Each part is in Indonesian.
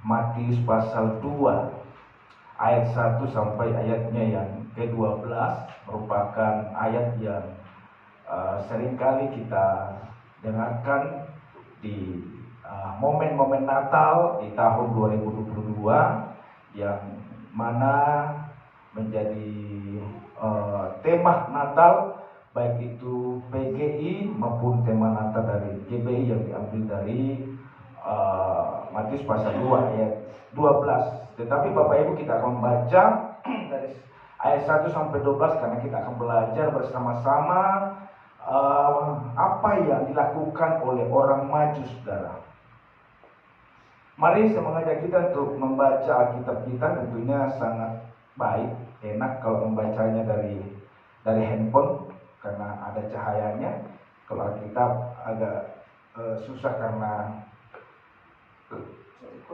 Matius pasal 2 ayat 1 sampai ayatnya yang ke-12 merupakan ayat yang seringkali kita dengarkan di momen-momen Natal di tahun 2022, yang mana menjadi tema Natal, baik itu PGI maupun tema Natal dari GBI yang diambil dari Matius pasal 2 ayat 12. Tetapi Bapak Ibu, kita akan membaca dari ayat 1 sampai 12 karena kita akan belajar bersama-sama apa yang dilakukan oleh orang maju, saudara. Mari saya mengajak kita untuk membaca Alkitab kita. Tentunya sangat baik, enak kalau membacanya dari handphone karena ada cahayanya. Kalau Alkitab agak susah karena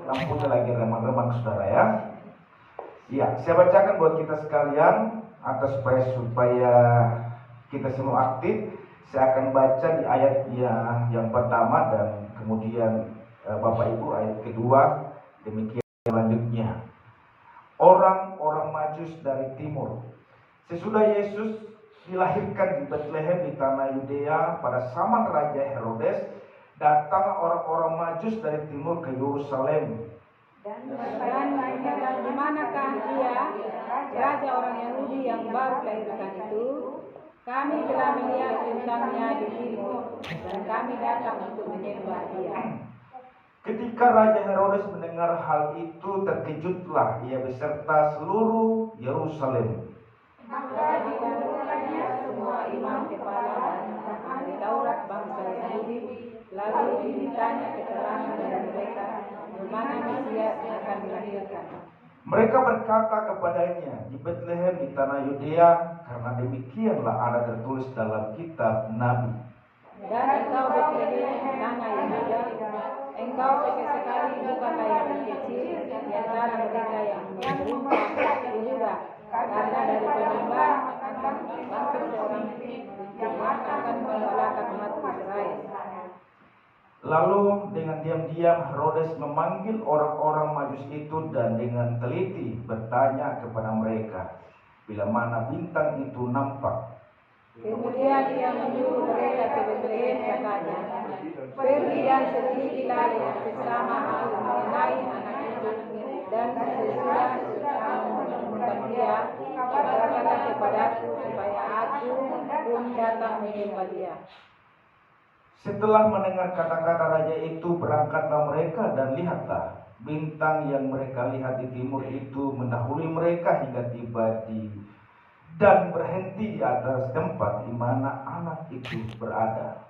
lampunya lagi remang-remang, saudara ya. Ya, saya bacakan buat kita sekalian atau supaya kita semua aktif. Saya akan baca di ayat yang pertama dan kemudian Bapak Ibu ayat kedua, demikian selanjutnya. Orang-orang Majus dari timur. Sesudah Yesus dilahirkan di Betlehem di tanah Yudea pada zaman Raja Herodes, datanglah orang-orang Majus dari timur ke Yerusalem. Dan di manakah dia, raja orang Yahudi yang baru dilahirkan itu? Kami telah melihat bintangnya di timur, dan kami datang untuk menyembah dia. Ketika Raja Herodes mendengar hal itu, terkejutlah ia beserta seluruh Yerusalem. Maka dikumpulkannya semua imam kepala dan ahli Taurat bangsa Yahudi, lalu dimintanya keterangan dari mereka di mana Mesias akan dilahirkan. Mereka berkata kepadanya, di Betlehem di tanah Yudea, karena demikianlah ada tertulis dalam kitab Nabi. Dan engkau Betlehem tanah Yehuda, engkau sekali bukanlah yang terkecil di antara mereka yang memerintah Yehuda, karena dari penyembah akan bangsa seorang Tuhan akan mengalahkan umat Israel. Lalu dengan diam-diam Herodes memanggil orang-orang Majus itu dan dengan teliti bertanya kepada mereka bila mana bintang itu nampak. Kemudian dia menyuruh mereka ke Betlehem, katanya, pergi dan selidikilah dengan seksama aku mengenai anak itu, dan sesudah kamu menemukan dia, katakanlah kepadaku supaya aku pun datang menyembah dia. Setelah mendengar kata-kata raja itu, berangkatlah mereka dan lihatlah, bintang yang mereka lihat di timur itu mendahului mereka hingga tiba dan berhenti di atas tempat di mana anak itu berada.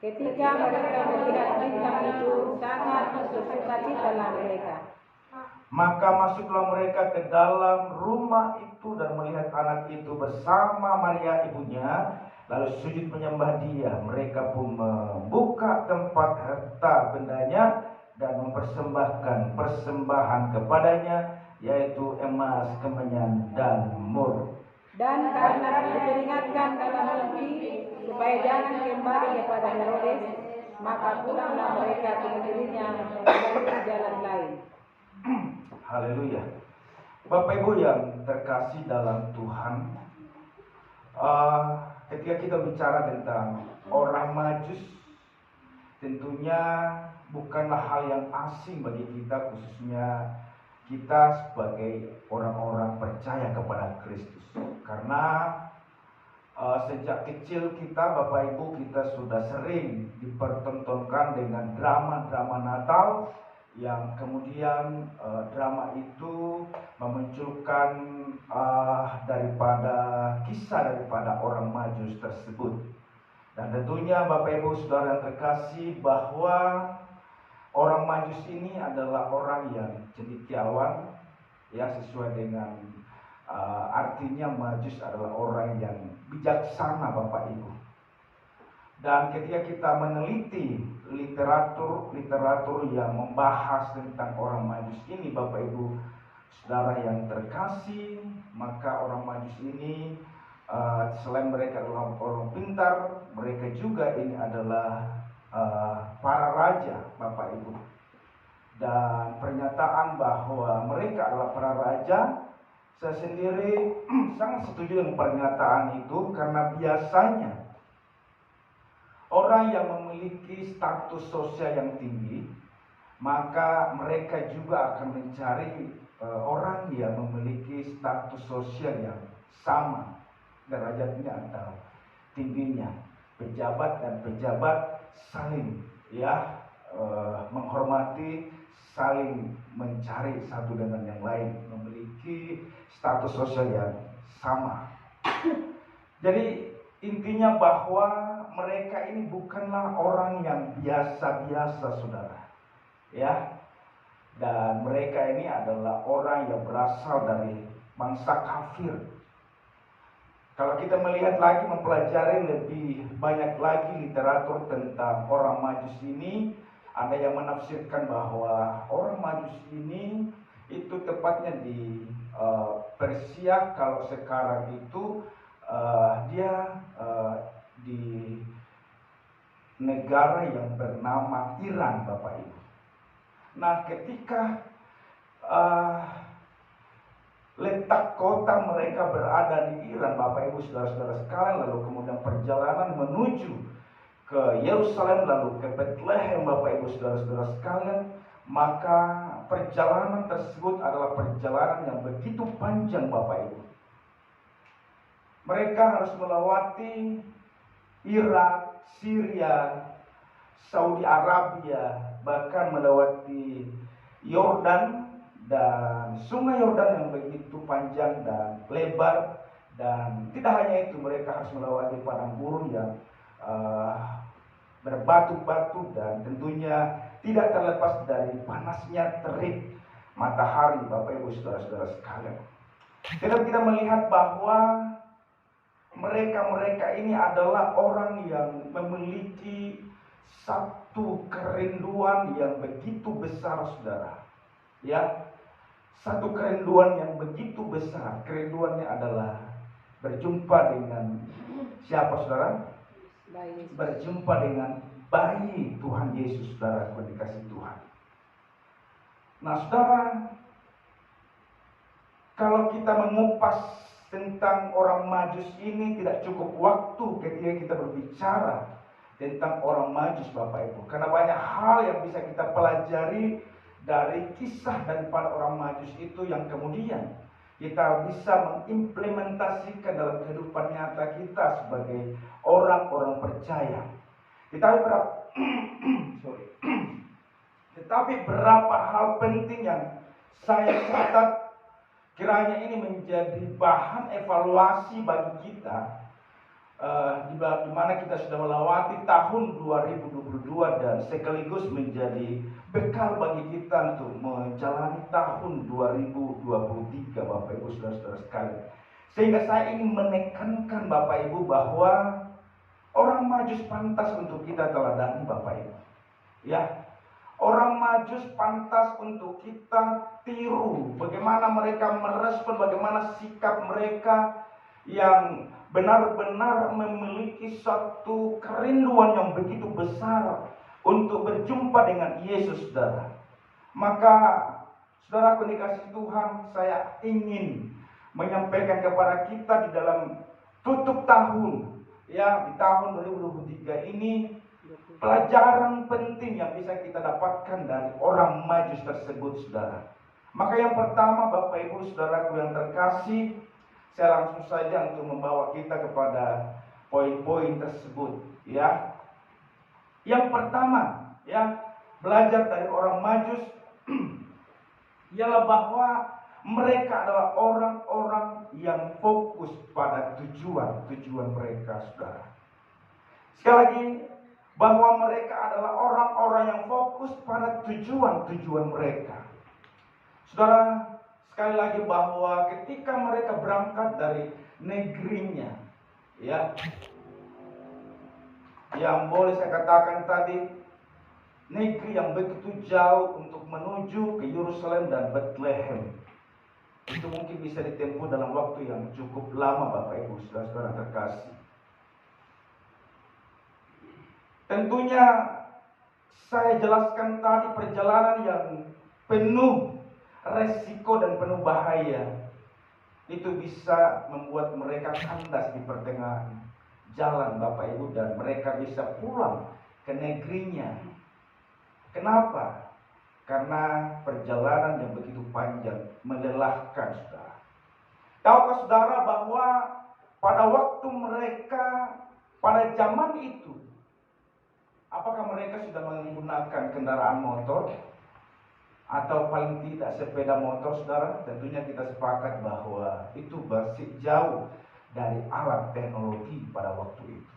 Ketika mereka melihat bintang itu, sangat bersukacitalah mereka. Maka masuklah mereka ke dalam rumah itu dan melihat anak itu bersama Maria ibunya, lalu sujud menyembah dia. Mereka pun membuka tempat harta bendanya dan mempersembahkan persembahan kepadanya, yaitu emas, kemenyan, dan mur. Dan karena diperingatkan dalam mimpi supaya jangan kembali kepada Herodes, maka pulanglah mereka ke negerinya melalui jalan lain. Haleluya. Bapak Ibu yang terkasih dalam Tuhan, ketika kita bicara tentang orang Majus, tentunya bukanlah hal yang asing bagi kita, khususnya kita sebagai orang-orang percaya kepada Kristus. Karena sejak kecil kita, Bapak Ibu, kita sudah sering dipertontonkan dengan drama-drama Natal, yang kemudian drama itu memunculkan kisah daripada orang Majus tersebut. Dan tentunya Bapak Ibu Saudara yang terkasih, bahwa orang Majus ini adalah orang yang cendekiawan, ya, sesuai dengan artinya Majus adalah orang yang bijaksana, Bapak Ibu. Dan ketika kita meneliti literatur yang membahas tentang orang Majus ini, Bapak Ibu Saudara yang terkasih, maka orang Majus ini selain mereka adalah orang pintar, mereka juga ini adalah para raja, Bapak Ibu. dan pernyataan bahwa mereka adalah para raja. Saya sendiri sangat setuju dengan pernyataan itu, karena biasanya orang yang memiliki status sosial yang tinggi, maka mereka juga akan mencari orang yang memiliki status sosial yang sama derajatnya atau tingginya. Pejabat dan pejabat saling menghormati, saling mencari satu dengan yang lain, memiliki status sosial yang sama. Jadi intinya bahwa mereka ini bukanlah orang yang biasa-biasa, saudara. Ya, dan mereka ini adalah orang yang berasal dari bangsa kafir. Kalau kita melihat lagi, mempelajari lebih banyak lagi literatur tentang orang Majus ini, ada yang menafsirkan bahwa orang Majus ini itu tepatnya di Persia. Kalau sekarang itu dia di negara yang bernama Iran, Bapak Ibu. Nah, ketika letak kota mereka berada di Iran, Bapak Ibu saudara-saudara sekalian, lalu kemudian perjalanan menuju ke Yerusalem, lalu ke Bethlehem, Bapak Ibu saudara-saudara sekalian, maka perjalanan tersebut adalah perjalanan yang begitu panjang, Bapak Ibu. Mereka harus melewati Irak, Syria, Saudi Arabia, bahkan melewati Yordan, dan sungai Yordan yang begitu panjang dan lebar. Dan tidak hanya itu, mereka harus melewati padang gurun yang berbatu-batu, dan tentunya tidak terlepas dari panasnya terik matahari, Bapak Ibu saudara-saudara sekalian. Jadi kita melihat bahwa mereka ini adalah orang yang memiliki satu kerinduan yang begitu besar, saudara. Ya, satu kerinduan yang begitu besar. Kerinduannya adalah berjumpa dengan siapa, saudara? Berjumpa dengan bayi Tuhan Yesus, saudara, dikasih Tuhan. Nah, saudara, kalau kita mengupas tentang orang Majus ini, tidak cukup waktu ketika kita berbicara tentang orang Majus, Bapak Ibu, karena banyak hal yang bisa kita pelajari dari kisah daripada orang Majus itu, yang kemudian kita bisa mengimplementasikan dalam kehidupan nyata kita sebagai orang-orang percaya. Tetapi berapa hal penting yang saya catat, kiranya ini menjadi bahan evaluasi bagi kita, di mana kita sudah melewati tahun 2022 dan sekaligus menjadi bekal bagi kita untuk menjalani tahun 2023, Bapak Ibu saudara-saudara sekalian. Sehingga saya ingin menekankan, Bapak Ibu, bahwa orang Majus pantas untuk kita teladani, Bapak Ibu. Ya, orang Majus pantas untuk kita tiru. Bagaimana mereka merespon, bagaimana sikap mereka yang benar-benar memiliki satu kerinduan yang begitu besar untuk berjumpa dengan Yesus, saudara. Maka, saudaraku dikasih Tuhan, saya ingin menyampaikan kepada kita di dalam tutup tahun, ya, di tahun 2023 ini, pelajaran penting yang bisa kita dapatkan dari orang Majus tersebut, saudara. Maka yang pertama, Bapak Ibu saudaraku yang terkasih, saya langsung saja untuk membawa kita kepada poin-poin tersebut, ya. Yang pertama, ya, belajar dari orang Majus ialah bahwa mereka adalah orang-orang yang fokus pada tujuan mereka, saudara. Sekali lagi, bahwa mereka adalah orang-orang yang fokus pada tujuan mereka. Saudara, sekali lagi bahwa ketika mereka berangkat dari negerinya, ya, yang boleh saya katakan tadi, negeri yang begitu jauh untuk menuju ke Yerusalem dan Bethlehem, itu mungkin bisa ditempuh dalam waktu yang cukup lama, Bapak Ibu saudara-saudara terkasih. Tentunya saya jelaskan tadi, perjalanan yang penuh resiko dan penuh bahaya, itu bisa membuat mereka kandas di pertengahan jalan Bapak Ibu, dan mereka bisa pulang ke negerinya. Kenapa? Karena perjalanan yang begitu panjang, melelahkan saudara. Tahukah saudara bahwa pada waktu mereka, pada zaman itu, apakah mereka sudah menggunakan kendaraan motor? Atau paling tidak sepeda motor, saudara? Tentunya kita sepakat bahwa itu masih jauh dari alat teknologi pada waktu itu.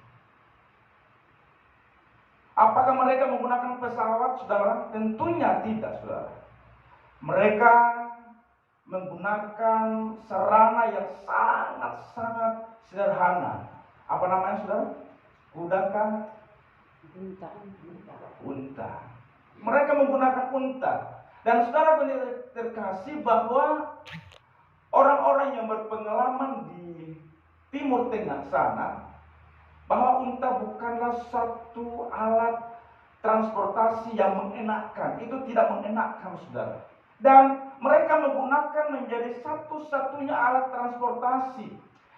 Apakah mereka menggunakan pesawat, saudara? Tentunya tidak, saudara. Mereka menggunakan sarana yang sangat-sangat sederhana. Apa namanya, saudara? Kuda kah? Unta. Mereka menggunakan unta. Dan saudara terkasih bahwa orang-orang yang berpengalaman di Timur Tengah sana, bahwa unta bukanlah satu alat transportasi yang mengenakkan. Itu tidak mengenakkan, saudara. Dan mereka menggunakan menjadi satu-satunya alat transportasi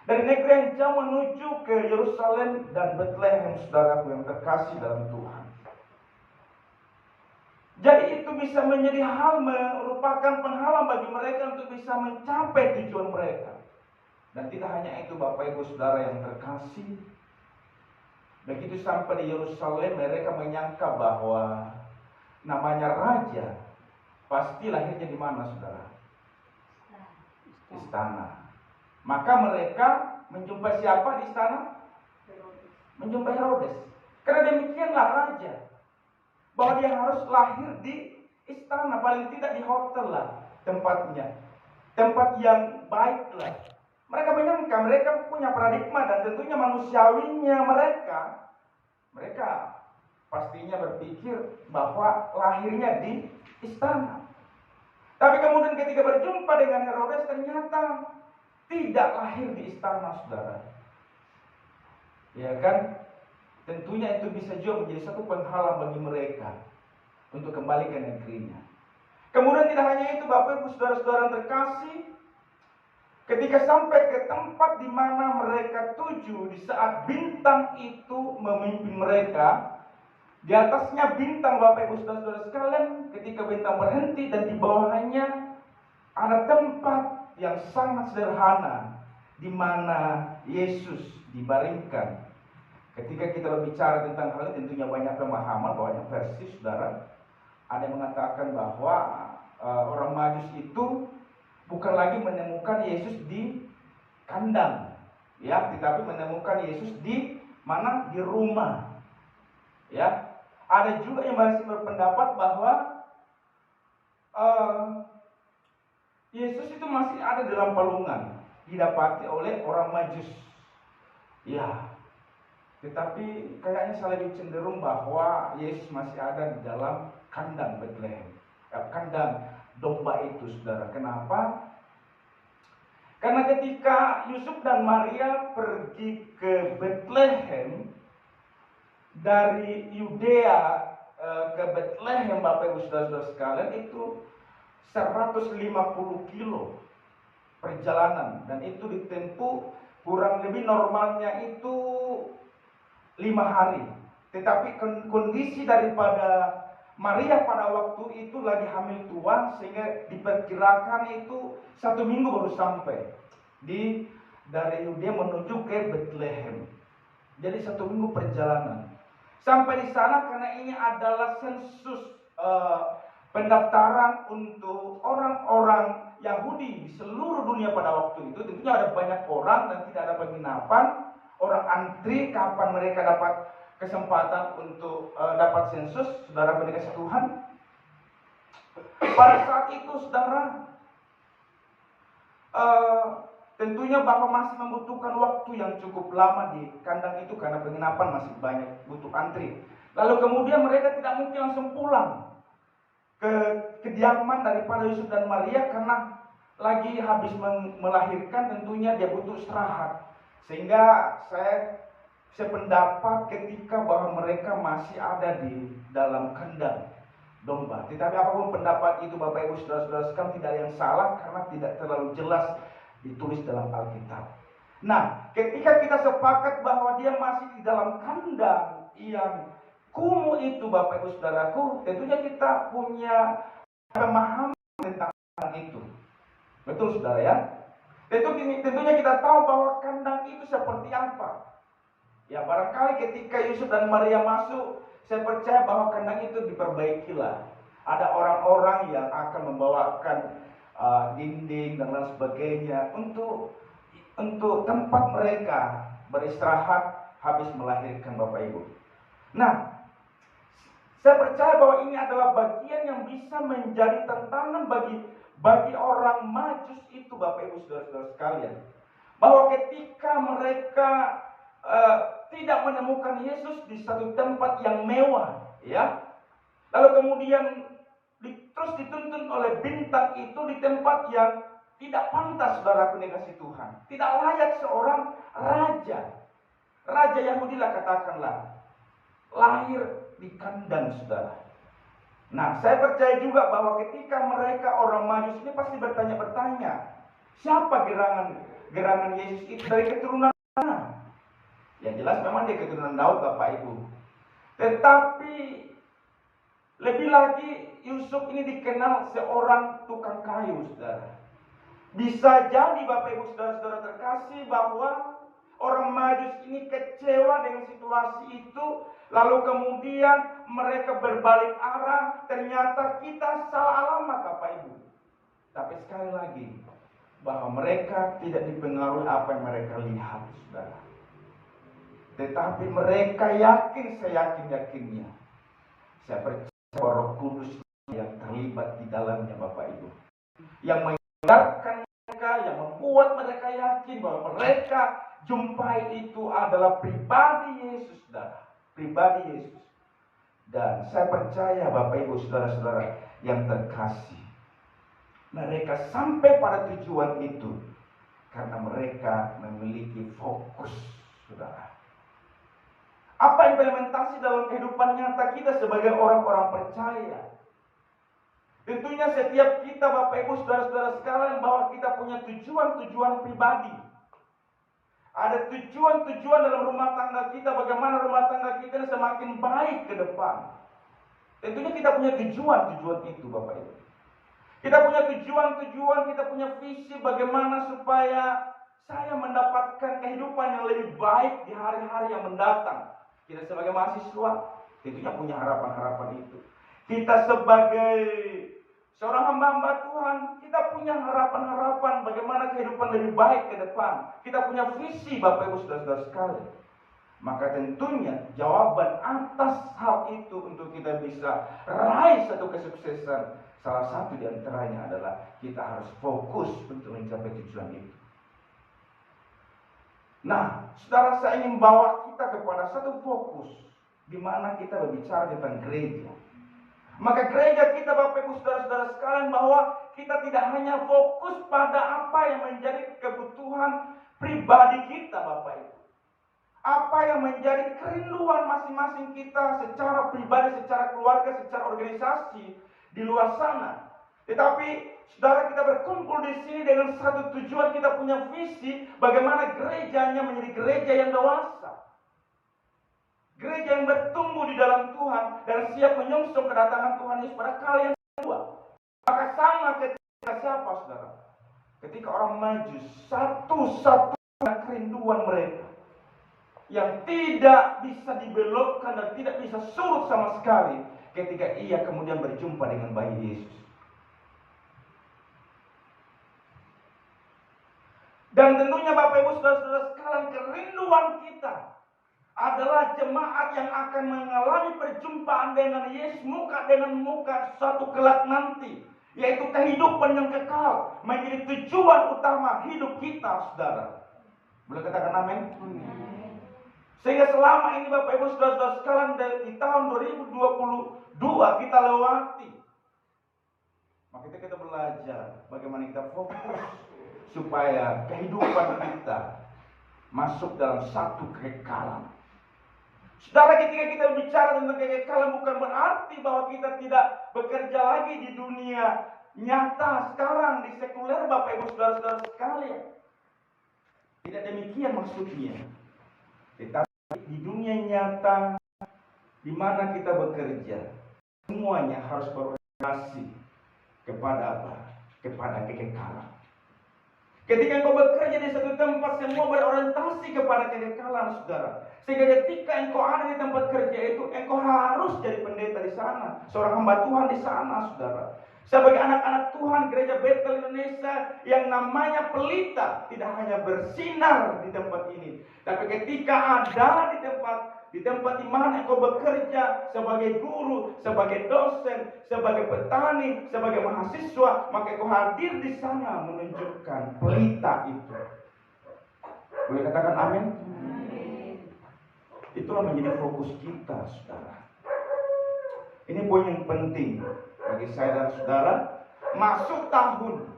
dari negeri yang jauh menuju ke Yerusalem dan Bethlehem, saudaraku yang terkasih dalam Tuhan. Jadi itu bisa menjadi hal, merupakan penghalang bagi mereka untuk bisa mencapai tujuan mereka. Dan tidak hanya itu, Bapak Ibu Saudara yang terkasih, begitu sampai di Yerusalem, mereka menyangka bahwa namanya raja pasti lahirnya di mana, saudara? Istana. Maka mereka menjumpai siapa di istana? Menjumpai Herodes. Karena demikianlah raja, bahwa dia harus lahir di istana, paling tidak di hotel lah tempatnya, tempat yang baik lah. Mereka menyangka, mereka punya paradigma dan tentunya manusiawinya mereka pastinya berpikir bahwa lahirnya di istana. Tapi kemudian ketika berjumpa dengan Herodes, ternyata tidak lahir di istana, saudara. Ya kan? Tentunya itu bisa juga menjadi satu penghalang bagi mereka untuk kembali ke negerinya. Kemudian tidak hanya itu, Bapak Ibu Saudara-saudara terkasih, ketika sampai ke tempat di mana mereka tuju, di saat bintang itu memimpin mereka, di atasnya bintang, Bapak Ibu Saudara-saudara sekalian, ketika bintang berhenti dan di bawahnya ada tempat yang sangat sederhana di mana Yesus dibaringkan. Ketika kita berbicara tentang hal ini, tentunya banyak pemahaman, banyak versi, saudara. Ada yang mengatakan bahwa orang Majus itu bukan lagi menemukan Yesus di kandang, ya, tetapi menemukan Yesus di mana? Di rumah, ya. Ada juga yang masih berpendapat bahwa Yesus itu masih ada dalam palungan, didapati oleh orang Majus, ya. Tetapi kayaknya saya lebih cenderung bahwa Yesus masih ada di dalam kandang Bethlehem, kandang domba itu, saudara. Kenapa? Karena ketika Yusuf dan Maria pergi ke Bethlehem, dari Yudea ke Bethlehem, Bapak Ibu Saudara-saudara sekalian, itu 150 kilo perjalanan, dan itu ditempuh kurang lebih normalnya itu 5 hari. Tetapi kondisi daripada Maria pada waktu itu lagi hamil tua, sehingga diperkirakan itu 1 minggu baru sampai dari Yudea menuju ke Bethlehem. Jadi 1 minggu perjalanan. Sampai di sana karena ini adalah sensus pendaftaran untuk orang-orang Yahudi di seluruh dunia pada waktu itu. Tentunya ada banyak orang dan tidak ada penginapan. Orang antri kapan mereka dapat kesempatan untuk dapat sensus, saudara pendekar Tuhan. Pada saat itu, saudara, tentunya bahwa masih membutuhkan waktu yang cukup lama di kandang itu karena penginapan masih banyak, butuh antri. Lalu kemudian mereka tidak mungkin langsung pulang ke kediaman daripada Yusuf dan Maria karena lagi habis melahirkan, tentunya dia butuh istirahat. Sehingga saya sependapat ketika bahwa mereka masih ada di dalam kandang domba. Tetapi apapun pendapat itu Bapak Ibu Saudara-saudara sekalian, tidak ada yang salah karena tidak terlalu jelas ditulis dalam Alkitab. Nah, ketika kita sepakat bahwa dia masih di dalam kandang yang kumuh itu Bapak Ibu Saudaraku, tentunya kita punya pemahaman tentang kandang itu. Betul Saudara ya? Tentunya kita tahu bahwa kandang itu seperti apa. Ya barangkali ketika Yusuf dan Maria masuk, saya percaya bahwa kandang itu diperbaikilah. Ada orang-orang yang akan membawakan dinding dan lain sebagainya untuk tempat mereka beristirahat habis melahirkan Bapak Ibu. Nah, saya percaya bahwa ini adalah bagian yang bisa menjadi tantangan bagi orang Majus itu Bapak Ibu Saudara-saudara sekalian. Bahwa ketika mereka tidak menemukan Yesus di satu tempat yang mewah, ya. Lalu kemudian terus dituntun oleh bintang itu di tempat yang tidak pantas, saudaraku dikasih Tuhan. Tidak layak seorang raja. Raja Yahudi lah katakanlah. Lahir di kandang, saudara. Nah, saya percaya juga bahwa ketika mereka orang Majus ini pasti bertanya-bertanya, siapa gerangan Yesus itu, dari keturunan mana? Yang jelas memang dia keturunan Daud Bapak Ibu. Tetapi lebih lagi Yusuf ini dikenal seorang tukang kayu, saudara. Bisa jadi Bapak Ibu Saudara-saudara terkasih bahwa orang Majus ini kecewa dengan situasi itu. Lalu kemudian mereka berbalik arah. Ternyata kita salah alamat Bapak Ibu. Tapi sekali lagi, bahwa mereka tidak dipengaruhi apa yang mereka lihat, saudara. Tetapi mereka yakin, saya yakin-yakinnya. Saya percaya bahwa Roh Kudus yang terlibat di dalamnya Bapak Ibu. Yang menyadarkan mereka, yang membuat mereka yakin bahwa mereka jumpai itu adalah pribadi Yesus, saudara. Pribadi Yesus. Dan saya percaya Bapak Ibu Saudara-saudara yang terkasih, mereka sampai pada tujuan itu karena mereka memiliki fokus, saudara. Apa implementasi dalam kehidupan nyata kita sebagai orang-orang percaya? Tentunya setiap kita Bapak Ibu Saudara-saudara sekalian bahwa kita punya tujuan-tujuan pribadi. Ada tujuan-tujuan dalam rumah tangga kita, bagaimana rumah tangga kita semakin baik ke depan. Tentunya kita punya tujuan-tujuan itu Bapak Ibu. Kita punya tujuan-tujuan, kita punya visi bagaimana supaya saya mendapatkan kehidupan yang lebih baik di hari-hari yang mendatang. Kita sebagai mahasiswa tentunya punya harapan-harapan itu. Kita sebagai seorang hamba-hamba Tuhan, kita punya harapan-harapan bagaimana kehidupan lebih baik ke depan. Kita punya visi Bapak Ibu Saudara-saudara sekalian. Maka tentunya jawaban atas hal itu untuk kita bisa raih satu kesuksesan, salah satu di antaranya adalah kita harus fokus untuk mencapai tujuan itu. Nah, saudara, saya ingin bawa kita kepada satu fokus di mana kita berbicara tentang gereja. Maka gereja kita Bapak Ibu Saudara-saudara sekalian bahwa kita tidak hanya fokus pada apa yang menjadi kebutuhan pribadi kita Bapak Ibu. Apa yang menjadi kerinduan masing-masing kita secara pribadi, secara keluarga, secara organisasi di luar sana. Tetapi saudara, kita berkumpul di sini dengan satu tujuan, kita punya visi bagaimana gerejanya menjadi gereja yang dewasa. Gereja yang bertumbuh di dalam Tuhan dan siap menyongsong kedatangan Tuhan Yesus pada kali yang kedua. Maka sama ketika siapa saudara? Ketika orang Majus, satu-satunya kerinduan mereka yang tidak bisa dibelokkan dan tidak bisa surut sama sekali ketika ia kemudian berjumpa dengan bayi Yesus. Dan tentunya Bapak Ibu Saudara-saudara sekalian, kerinduan kita adalah jemaat yang akan mengalami perjumpaan dengan Yesus muka dengan muka suatu kelak nanti, yaitu kehidupan yang kekal menjadi tujuan utama hidup kita, saudara. Boleh katakan amin? Sehingga selama ini Bapak Ibu Saudara-saudara sekalian di tahun 2022 kita lewati, maka kita belajar bagaimana kita fokus supaya kehidupan kita masuk dalam satu kekekalan. Saudara, ketika kita bicara tentang kekekalan bukan berarti bahwa kita tidak bekerja lagi di dunia nyata sekarang, di sekuler, Bapak Ibu Saudara-saudara sekalian. Tidak demikian maksudnya. Tetapi di dunia nyata di mana kita bekerja, semuanya harus berorientasi kepada apa? Kepada kekekalan. Ketika engkau bekerja di satu tempat, semua berorientasi kepada kekekalan, saudara. Sehingga ketika engkau ada di tempat kerja itu, engkau harus jadi pendeta di sana, seorang hamba Tuhan di sana, saudara. Sebagai anak-anak Tuhan, Gereja Betel Indonesia yang namanya pelita tidak hanya bersinar di tempat ini, tapi ketika ada di tempat di mana engkau bekerja sebagai guru, sebagai dosen, sebagai petani, sebagai mahasiswa, maka engkau hadir di sana menunjukkan pelita itu. Boleh katakan amin? Itulah menjadi fokus kita, saudara. Ini poin yang penting bagi saya dan saudara. Masuk tahun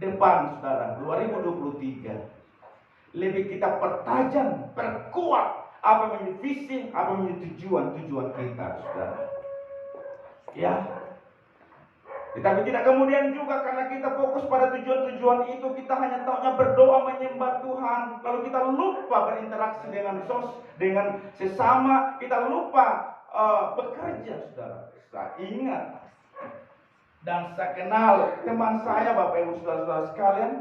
depan, saudara, 2023, lebih kita pertajam, perkuat apa menjadi visi, apa menjadi tujuan kita, saudara. Ya. Tetapi tidak kemudian juga karena kita fokus pada tujuan-tujuan itu, kita hanya taunya berdoa menyembah Tuhan, lalu kita lupa berinteraksi dengan sesama, kita lupa bekerja, saudara. Saya ingat dan saya kenal teman saya, Bapak Ibu Saudara-saudara sekalian.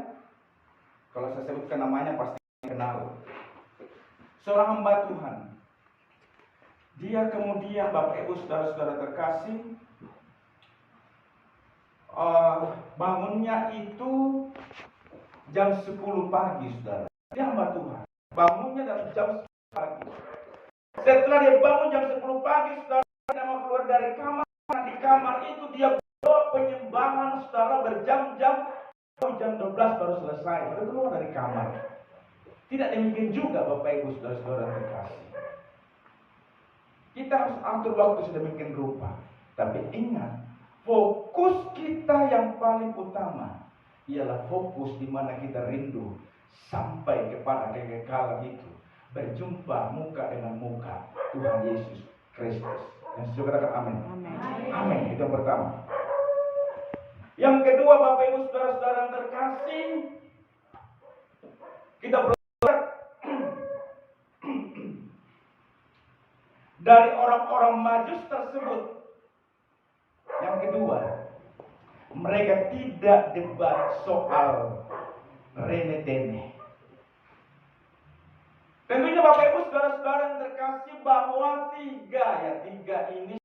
Kalau saya sebutkan namanya pasti kenal. Seorang hamba Tuhan. Dia kemudian, Bapak Ibu Saudara-saudara terkasih, bangunnya itu jam 10 pagi, saudara. Dia hamba Tuhan. Bangunnya dari jam 10 pagi. Setelah dia bangun jam 10 pagi, saudara, dia mau keluar dari kamar. Di kamar itu dia berdoa penyembahan, saudara, berjam-jam. Jam 12 baru selesai. Baru keluar dari kamar. Tidak demikian juga, Bapak Ibu Saudara-saudara terkasih. Kita harus atur waktu sedemikian rupa. Tapi ingat, fokus kita yang paling utama ialah fokus di mana kita rindu sampai kepada kekekalan itu, berjumpa muka dengan muka Tuhan Yesus Kristus. Yang sudah katakan amin. Amin. Itu yang pertama. Yang kedua, Bapak Ibu Saudara-saudara yang terkasih, kita belajar dari orang-orang Majus tersebut. Yang kedua, mereka tidak debat soal remeh-temeh. Tentunya Bapak Ibu Saudara-saudara yang terkasih bahwa tiga ini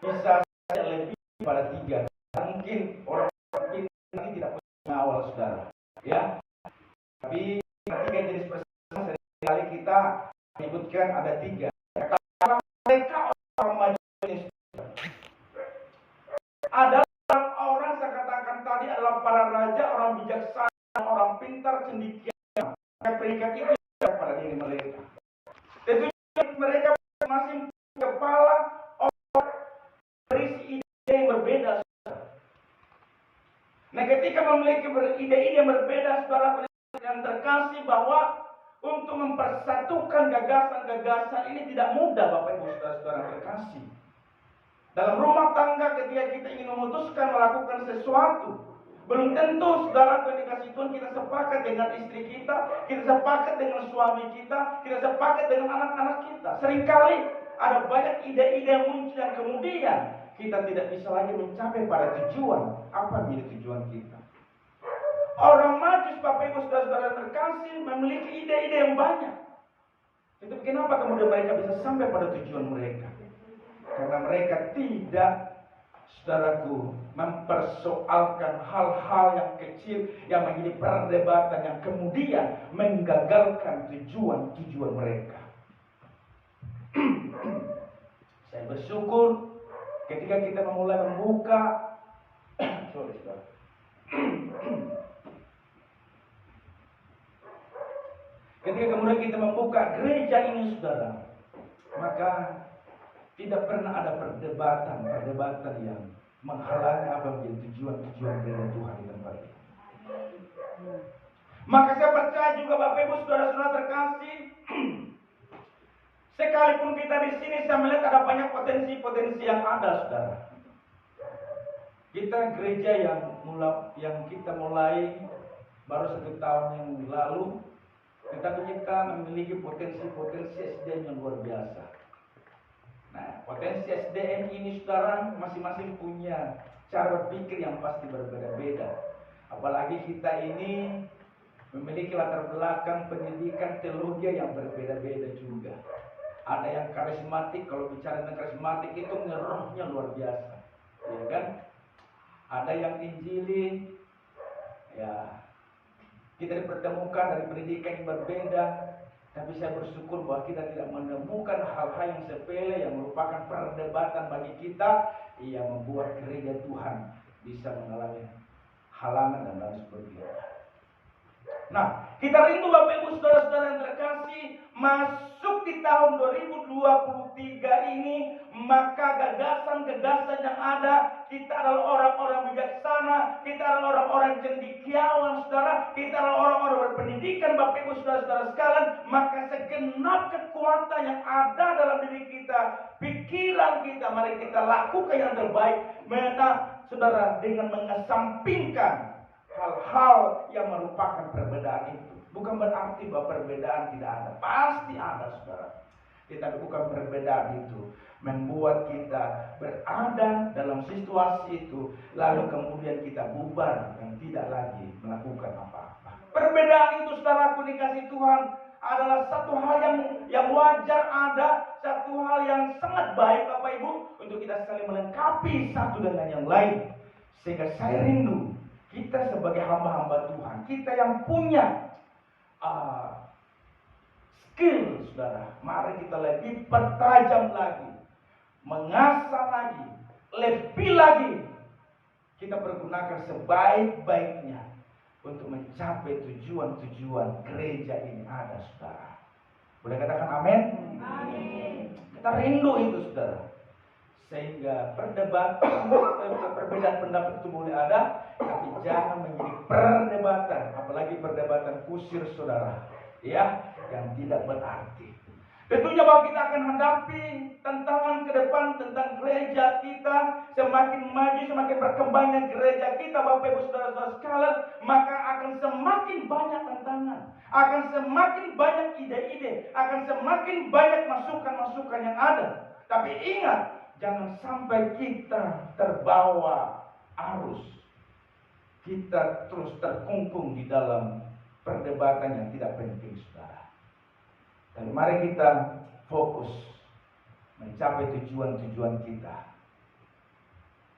bisa saja lebih pada tiga. Mungkin orang ini tidak punya awal, saudara. Ya, tapi tiga jenis persembahan seringkali kita menyebutkan ada tiga. Karena mereka orang majunis adalah orang-orang, saya katakan tadi, adalah para raja, orang bijaksana, orang pintar, cendekia. Peringkat itu pada diri mereka. Tentunya mereka masing-masing kepala berisi ide yang berbeda. Nah, ketika memiliki ide-ide yang berbeda, saudara yang terkasih, bahwa untuk mempersatukan gagasan-gagasan ini tidak mudah, Bapak Ibu Saudara-saudara terkasih. Dalam rumah tangga, ketika kita ingin memutuskan melakukan sesuatu, belum tentu, saudara, dikasih Tuhan kita sepakat dengan istri kita sepakat dengan suami kita sepakat dengan anak-anak kita. Seringkali ada banyak ide-ide yang muncul yang kemudian kita tidak bisa lagi mencapai pada tujuan. Apa menjadi tujuan kita? Orang Majus, Bapak Ibu Saudara-saudara terkasih, memiliki ide-ide yang banyak. Itu kenapa kemudian mereka bisa sampai pada tujuan mereka? Karena mereka tidak, saudaraku, mempersoalkan hal-hal yang kecil yang menjadi perdebatan yang kemudian menggagalkan tujuan-tujuan mereka. Saya bersyukur ketika kita memulai membuka Ketika kemudian kita membuka gereja ini, saudara, maka tidak pernah ada perdebatan yang menghalangi apa menjadi tujuan gereja Tuhan di tempat ini. Maka saya percaya juga Bapak Ibu saudara-saudara terkasih, sekalipun kita di sini saya melihat ada banyak potensi-potensi yang ada, saudara. Kita gereja yang kita mulai baru 1 tahun yang lalu, tetapi kita memiliki potensi-potensi SDM yang luar biasa. Nah, potensi SDM ini, saudara, masing-masing punya cara berpikir yang pasti berbeda-beda. Apalagi kita ini memiliki latar belakang pendidikan teologi yang berbeda-beda juga. Ada yang karismatik, kalau bicara tentang karismatik itu ngerohnya luar biasa, ya kan? Ada yang injili, ya kita dipertemukan dari pendidikan yang berbeda. Tapi saya bersyukur bahwa kita tidak menemukan hal-hal yang sepele yang merupakan perdebatan bagi kita, yang membuat gereja Tuhan bisa mengalami halangan dan lain sebagainya. Nah, kita rindu Bapak Ibu saudara-saudara yang terkasih, masuk di tahun 2023 ini, maka gagasan-gagasan yang ada, kita adalah orang-orang bijaksana, kita adalah orang-orang cendekiawan, saudara, kita adalah orang-orang berpendidikan, Bapak Ibu saudara-saudara sekalian, maka segenap kekuatan yang ada dalam diri kita, pikiran kita, mari kita lakukan yang terbaik, saudara, dengan mengesampingkan hal-hal yang merupakan perbedaan itu. Bukan berarti bahwa perbedaan tidak ada, pasti ada, saudara. Tetapi bukan perbedaan itu membuat kita berada dalam situasi itu, lalu kemudian kita bubar dan tidak lagi melakukan apa-apa. Perbedaan itu, saudaraku dikasih Tuhan, adalah satu hal yang wajar ada, satu hal yang sangat baik Bapak Ibu, untuk kita saling melengkapi satu dengan yang lain. Sehingga saya rindu kita sebagai hamba-hamba Tuhan, kita yang punya skill, saudara, mari kita lebih pertajam lagi, mengasah lagi, lebih lagi kita pergunakan sebaik-baiknya untuk mencapai tujuan-tujuan gereja ini ada, saudara. Boleh katakan amin? Amin. Kita rindu itu, saudara. Sehingga perbedaan pendapat itu boleh ada, tapi jangan menjadi perdebatan, apalagi perdebatan kusir, saudara, ya, yang tidak berarti. Tentunya bahwa kita akan hadapi tantangan ke depan tentang gereja kita, semakin maju, semakin berkembangnya gereja kita, Bapak Ibu saudara-saudara sekalian, maka akan semakin banyak tantangan, akan semakin banyak ide-ide, akan semakin banyak masukan-masukan yang ada. Tapi ingat, jangan sampai kita terbawa arus, kita terus terkungkung di dalam perdebatan yang tidak penting, saudara. Dan mari kita fokus mencapai tujuan-tujuan kita.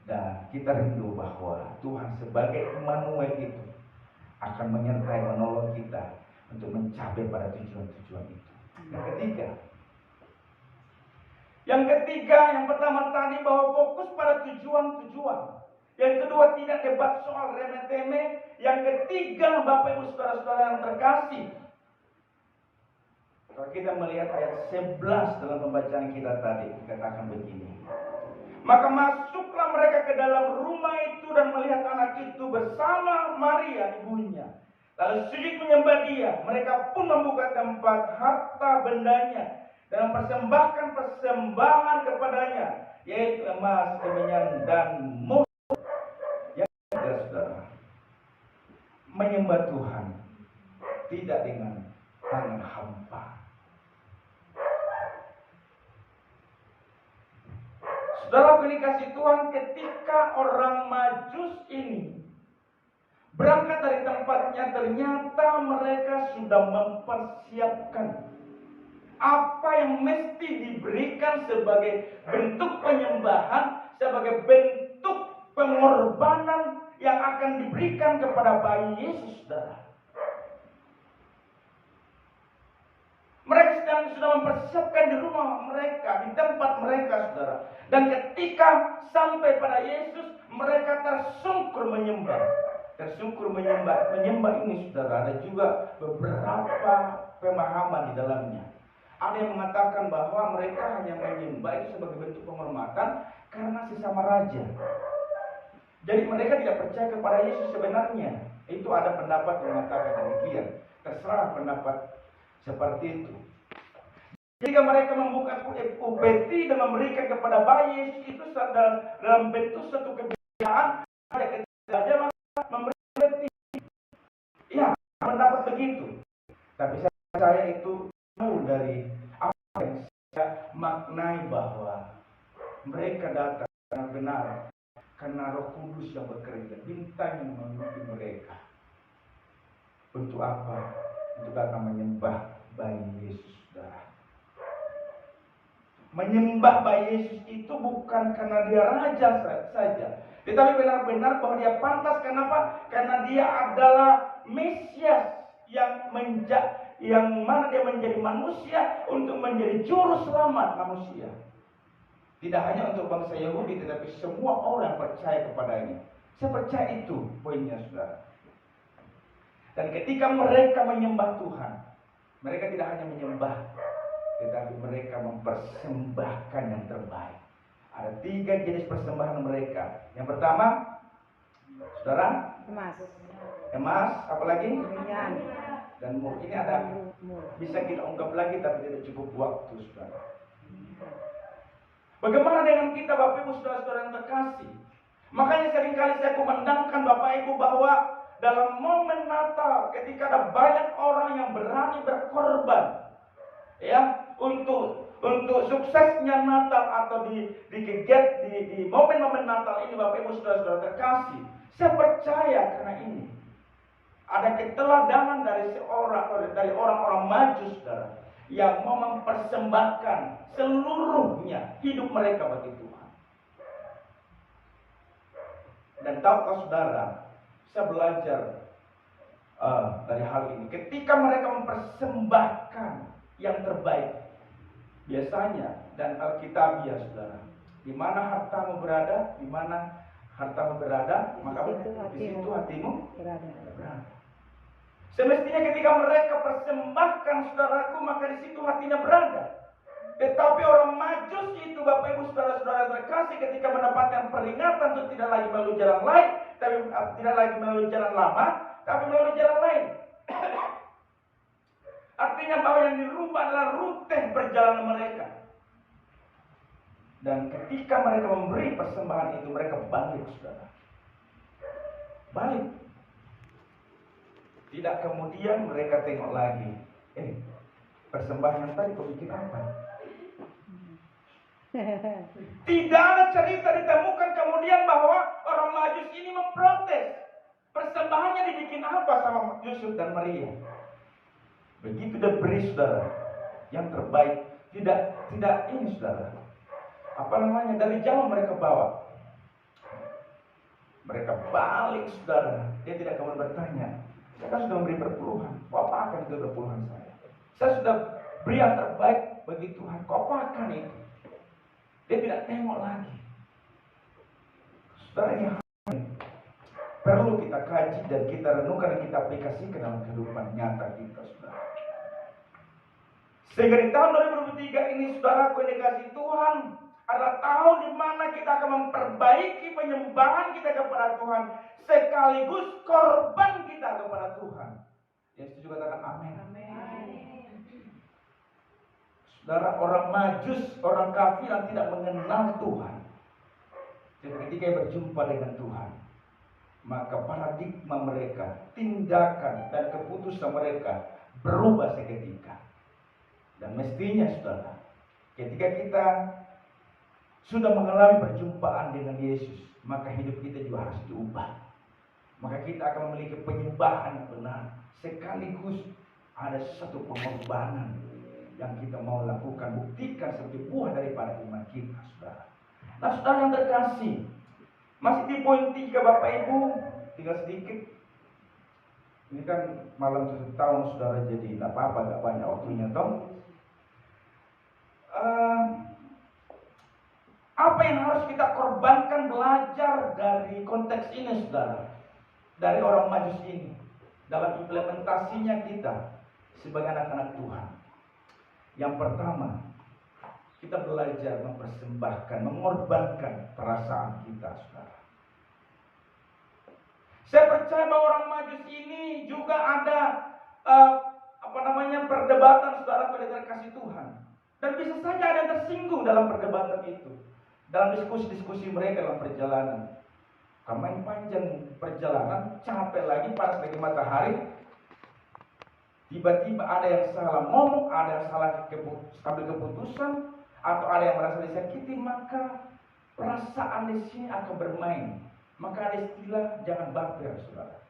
Dan kita rindu bahwa Tuhan sebagai Immanuel itu akan menyertai, menolong kita untuk mencapai pada tujuan-tujuan itu. Yang ketiga, yang pertama tadi bahwa fokus pada tujuan-tujuan. Yang kedua, tidak debat soal remeh-temeh. Yang ketiga, Bapak Ibu saudara-saudara yang terkasih, kalau kita melihat ayat 11 dalam pembacaan kita tadi, dikatakan begini. Maka masuklah mereka ke dalam rumah itu dan melihat anak itu bersama Maria ibunya, lalu sujud menyembah dia. Mereka pun membuka tempat harta bendanya dan mempersembahkan persembahan kepadanya, yaitu emas, kemenyan, dan mur. Ya, saudara, menyembah Tuhan tidak dengan tangan hampa. Saudara dikasih Tuhan, ketika orang Majus ini berangkat dari tempatnya, ternyata mereka sudah mempersiapkan apa yang mesti diberikan sebagai bentuk penyembahan, sebagai bentuk pengorbanan yang akan diberikan kepada bayi Yesus, saudara. Mereka sudah mempersiapkan di rumah mereka, di tempat mereka, saudara. Dan ketika sampai pada Yesus, mereka tersungkur menyembah. Tersungkur menyembah ini, saudara, ada juga beberapa pemahaman di dalamnya. Ada yang mengatakan bahwa mereka hanya menyembah itu sebagai bentuk penghormatan karena sesama raja. Jadi mereka tidak percaya kepada Yesus sebenarnya. Itu ada pendapat yang mengatakan demikian. Terserah pendapat seperti itu. Jika mereka membuka upeti dan memberikan kepada bayi Yesus itu dalam bentuk satu kebiasaan, saja memberi upeti. Ya, pendapat begitu. Tapi saya itu tahu dari apa yang saya maknai bahwa mereka datang benar karena Roh Kudus yang bekerja, bintang yang menuntun mereka. Untuk apa? Untuk datang menyembah bayi Yesus, saudara. Menyembah bayi Yesus itu bukan karena dia raja saja, tetapi benar-benar bahwa dia pantas. Kenapa? Karena dia adalah Mesias yang mana dia menjadi manusia untuk menjadi juru selamat manusia. Tidak hanya untuk bangsa Yahudi, tetapi semua orang percaya kepadanya. Saya percaya itu poinnya, saudara. Dan ketika mereka menyembah Tuhan, mereka tidak hanya menyembah, tetapi mereka mempersembahkan yang terbaik. Ada 3 jenis persembahan mereka. Yang pertama, saudara, emas, apalagi? Dan mur. Ini ada, bisa kita ungkap lagi, tapi tidak cukup waktu, saudara. Bagaimana dengan kita, Bapak Ibu, saudara-saudara yang terkasih? Makanya seringkali saya kumandangkan Bapak Ibu bahwa dalam momen Natal, ketika ada banyak orang yang berani berkorban, ya, untuk suksesnya Natal atau di momen-momen Natal ini, Bapak Ibu, saudara-saudara terkasih, saya percaya karena ini ada keteladanan dari orang-orang maju, saudara, yang mau mempersembahkan seluruhnya hidup mereka bagi Tuhan. Dan tahukah saudara, saya belajar dari hal ini. Ketika mereka mempersembahkan yang terbaik, biasanya dan Alkitabiah, saudara, di mana hartamu berada, di mana hartamu berada, maka di situ hatimu berada. Semestinya ketika mereka persembahkan, saudaraku, maka di situ hatinya berada. Tetapi orang Majus itu, Bapak Ibu, saudara-saudara terkasih, ketika mendapatkan peringatan untuk tidak lagi melalui jalan lain, tapi tidak lagi melalui jalan lama, tapi melalui jalan lain. Artinya bahwa yang dirubah adalah rute perjalanan mereka. Dan ketika mereka memberi persembahan itu, mereka balik, saudara. Balik. Tidak kemudian mereka tengok lagi, persembahan yang tadi kau bikin apa? Tidak ada cerita ditemukan kemudian bahwa orang Majus ini memprotes. Persembahannya dibikin apa sama Yusuf dan Maria? Begitu dia beri, saudara, yang terbaik. Tidak ini, saudara. Dari jauh mereka bawa. Mereka balik, saudara. Dia tidak kemudian bertanya, saya kan sudah memberi perpuluhan, kau apakan itu perpuluhan saya? Saya sudah beri yang terbaik bagi Tuhan, kau apakan itu? Dia tidak tengok lagi. Saudara, ini perlu kita kaji dan kita renungkan dan kita aplikasikan dalam kehidupan nyata kita, saudara. Sehingga di tahun 2023 ini, saudaraku yang dikasihi Tuhan, adalah tahun di mana kita akan memperbaiki penyembahan kita kepada Tuhan, sekaligus korban kita kepada Tuhan. Yang setuju katakan amin. Saudara, orang Majus, orang kafir yang tidak mengenal Tuhan, ketika berjumpa dengan Tuhan, maka paradigma mereka, tindakan dan keputusan mereka berubah seketika. Dan mestinya, saudara, ketika kita sudah mengalami perjumpaan dengan Yesus, maka hidup kita juga harus diubah. Maka kita akan memiliki penyembahan yang benar, sekaligus ada satu pengorbanan yang kita mau lakukan, buktikan sebagai buah daripada iman kita, saudara. Nah, saudara yang terkasih, masih di poin 3, Bapak Ibu, tinggal sedikit. Ini kan malam 1 tahun, saudara, jadi tidak apa-apa, tidak banyak waktunya, toh. Apa yang harus kita korbankan, belajar dari konteks ini, saudara, dari orang Majus ini, dalam implementasinya kita, sebagai anak-anak Tuhan. Yang pertama, kita belajar mempersembahkan, mengorbankan perasaan kita, saudara. Saya percaya bahwa orang Majus ini juga ada perdebatan, saudara, pada kasih Tuhan. Dan bisa saja ada yang tersinggung dalam perdebatan itu, dalam diskusi-diskusi mereka dalam perjalanan. Main panjang perjalanan, capek lagi, panas lagi matahari. Tiba-tiba ada yang salah ngomong, ada yang salah ambil keputusan, atau ada yang merasa disakiti, maka perasaan di sini akan bermain. Maka ada istilah jangan baper, saudara.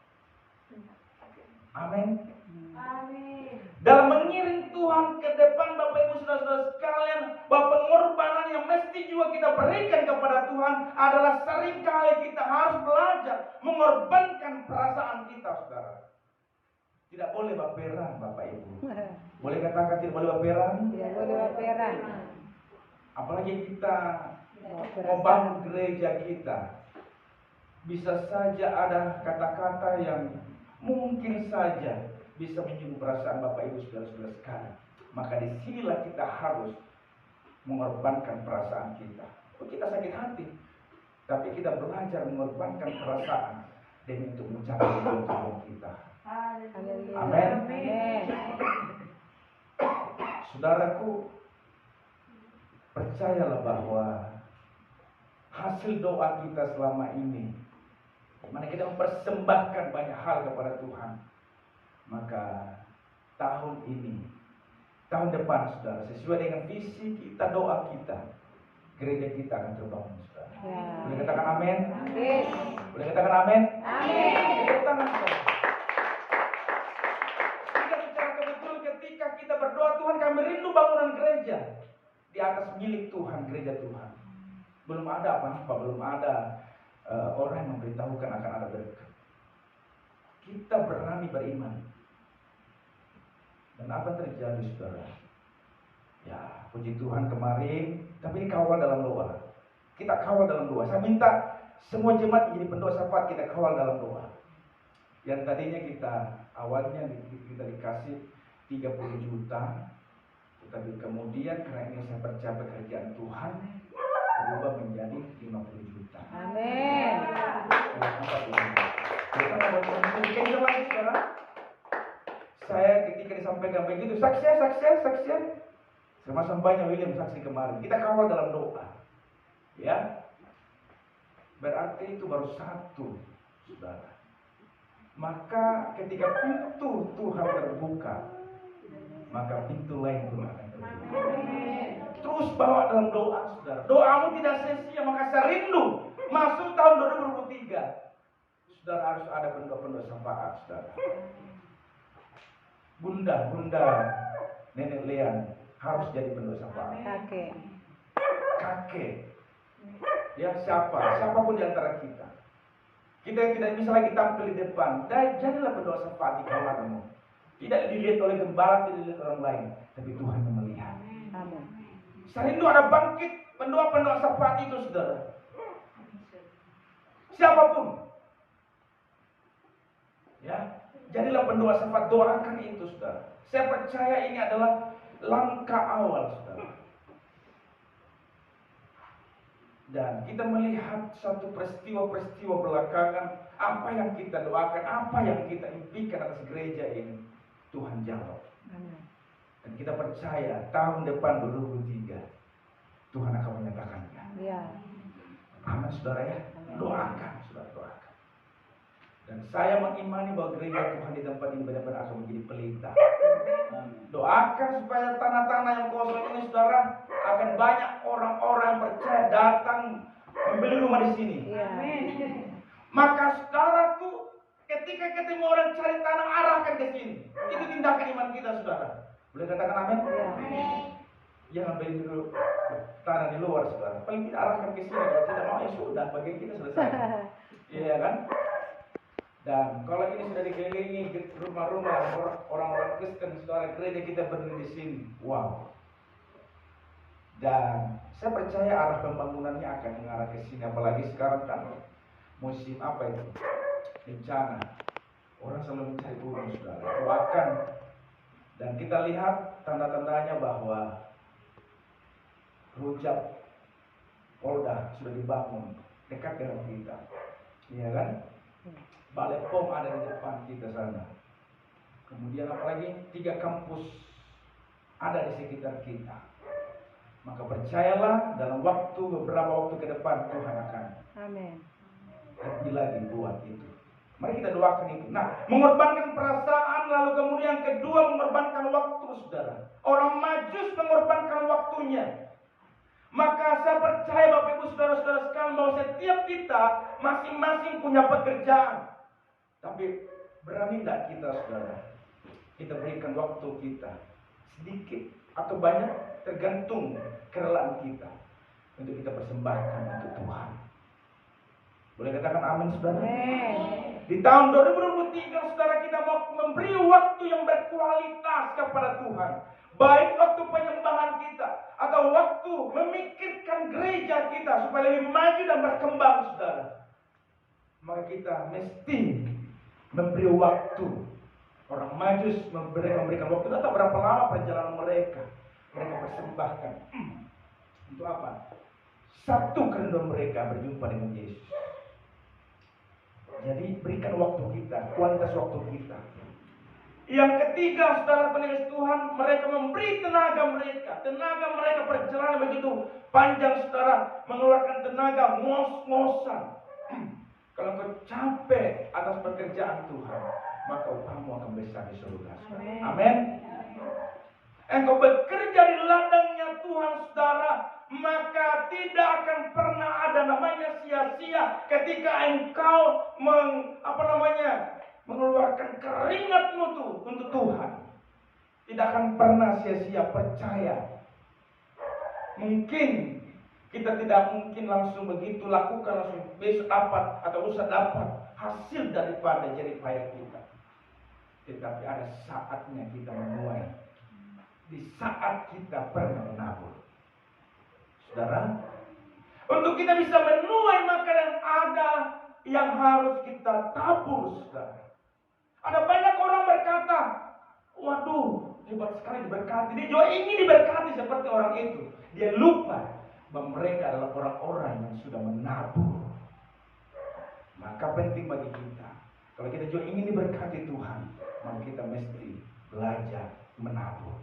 Amin. Amin. Dalam mengiring Tuhan ke depan, Bapak Ibu saudara-saudara sekalian, bahwa pengorbanan yang mesti juga kita berikan kepada Tuhan adalah seringkali kita harus belajar mengorbankan perasaan kita, saudara. Tidak boleh baperan, Bapak Ibu. Boleh katakan tidak boleh baperan? Tidak boleh baperan. Apalagi kita membangun gereja kita, bisa saja ada kata-kata yang mungkin saja bisa menyinggung perasaan Bapak Ibu saudara-saudara sekalian. Maka disinilah kita harus mengorbankan perasaan kita. Kita sakit hati, tapi kita belajar mengorbankan perasaan demi untuk mencapai tujuan kita. Amin. Saudaraku, percayalah bahwa hasil doa kita selama ini, mana kita mempersembahkan banyak hal kepada Tuhan, maka tahun ini, tahun depan, saudara, sesuai dengan visi kita, doa kita, gereja kita akan terbangun, saudara. Ya. Boleh katakan amin? Amin. Boleh katakan amin? Amin. Tepuk tangan, saudara. Kita secara kebetulan ketika kita berdoa, Tuhan, kami rindu bangunan gereja di atas milik Tuhan, gereja Tuhan. Belum ada apa-apa, belum ada orang yang memberitahukan akan ada berkat. Kita berani beriman. Dan apa terjadi, saudara? Ya, puji Tuhan kemarin, tapi kawal dalam doa. Kita kawal dalam doa. Saya minta semua jemaat menjadi pendoa syafaat, kita kawal dalam doa. Yang tadinya kita awalnya kita dikasih 30 juta, tetapi kemudian karena ini saya percaya pekerjaan Tuhan, berubah menjadi 50 juta. Amin. Kita mau mungkin lagi, saudara. Saya ketika disampaikan begitu, saksian. Sama sampainya William saksi kemarin. Kita kawal dalam doa. Ya. Berarti itu baru satu, saudara. Maka ketika pintu Tuhan terbuka, maka pintu lain pun akan terbuka. Terus bawa dalam doa, saudara. Doamu tidak sia-sia, maka saya rindu masuk tahun 2023. Saudara harus ada pendoa-pendoa syafaat, saudara. Bunda, nenek Lean harus jadi pendoa syafaat. Kakek. Ya, siapapun di antara kita. Kita yang tidak bisa lagi tampil di depan, dan jadilah pendoa syafaat di kawanmu. Tidak dilihat oleh gembala, tidak dilihat orang lain, tapi Tuhan yang melihat. Amin. Saya rindu ada bangkit pendoa-pendoa syafaat itu, saudara. Siapapun. Ya, jadilah pendoa syafaat, doakan itu, saudara. Saya percaya ini adalah langkah awal, saudara. Dan kita melihat satu peristiwa-peristiwa belakangan, apa yang kita doakan, apa yang kita impikan atas gereja ini, Tuhan jawab. Dan kita percaya tahun depan 2023 Tuhan akan menyatakannya. Ya. Amin, saudara ya. Doakan, saudara, doakan. Dan saya mengimani bahwa gereja Tuhan di tempat ini benar-benar akan menjadi pelita. Doakan supaya tanah-tanah yang kosong ini, saudara, akan banyak orang-orang yang percaya datang membeli rumah di sini. Amin. Maka saudaraku, ketika ketemu orang cari tanah, arahkan ke sini. Itu tindakan iman kita, saudara. Boleh katakan amin? Amin. Jangan beli dulu tanah di luar, saudara. Paling tidak arahkan ke sini. Kalau tidak mau, ya sudah, bagian kita selesai. Iya kan? Dan kalau ini sudah dikelilingi rumah-rumah orang-orang Kristen, saudara, gereja kita berdiri di sini. Wow. Dan saya percaya arah pembangunannya akan mengarah ke sini. Apalagi sekarang kan musim apa itu? Bencana. Orang selalu mencari uang, saudara. Doakan Dan kita lihat tanda-tandanya bahwa rujak Polda sudah dibangun dekat dengan kita, iya kan? Balai POM ada di depan kita sana. Kemudian apalagi 3 kampus ada di sekitar kita. Maka percayalah dalam beberapa waktu ke depan Tuhan akan lebih lagi buat itu. Mari kita doakan itu. Nah, mengorbankan perasaan, lalu kemudian kedua mengorbankan waktu, saudara. Orang Majus mengorbankan waktunya. Maka saya percaya Bapak Ibu saudara-saudara sekalian bahwa setiap kita masing-masing punya pekerjaan. Tapi berani tidak kita, saudara, kita berikan waktu kita sedikit atau banyak tergantung kerelaan kita untuk kita persembahkan untuk Tuhan. Boleh katakan amin, saudara? Di tahun 2023 saudara, kita mau memberi waktu yang berkualitas kepada Tuhan. Baik waktu penyembahan kita atau waktu memikirkan gereja kita supaya lebih maju dan berkembang, saudara. Maka kita mesti memberi waktu. Orang Majus memberikan waktu. Tidak tahu berapa lama perjalanan mereka persembahkan. Untuk apa? Satu kehendak mereka berjumpa dengan Yesus. Jadi berikan waktu kita, kualitas waktu kita. Yang ketiga, saudara pendengar Tuhan, mereka memberi tenaga mereka. Tenaga mereka perjalanan begitu panjang, saudara, mengeluarkan tenaga ngos-ngosan. Kalau kau capek atas pekerjaan Tuhan, maka upamu akan besar di surga. Amin. Engkau bekerja di ladangnya Tuhan, saudara, maka tidak akan pernah ada namanya sia-sia ketika engkau mengeluarkan keringatmu tuh untuk Tuhan. Tidak akan pernah sia-sia, percaya. Mungkin kita tidak mungkin langsung begitu lakukan, langsung besok dapat atau lusa dapat hasil daripada jerih payah kita. Tetapi ada saatnya kita menuai. Di saat kita pernah menabur. Saudara, untuk kita bisa menuai maka ada yang harus kita tabur, saudara. Ada banyak orang berkata, waduh, hebat sekali diberkati. Dia juga ingin diberkati seperti orang itu. Dia lupa bahwa mereka adalah orang-orang yang sudah menabur. Maka penting bagi kita, kalau kita juga ingin diberkati Tuhan, maka kita mesti belajar menabur.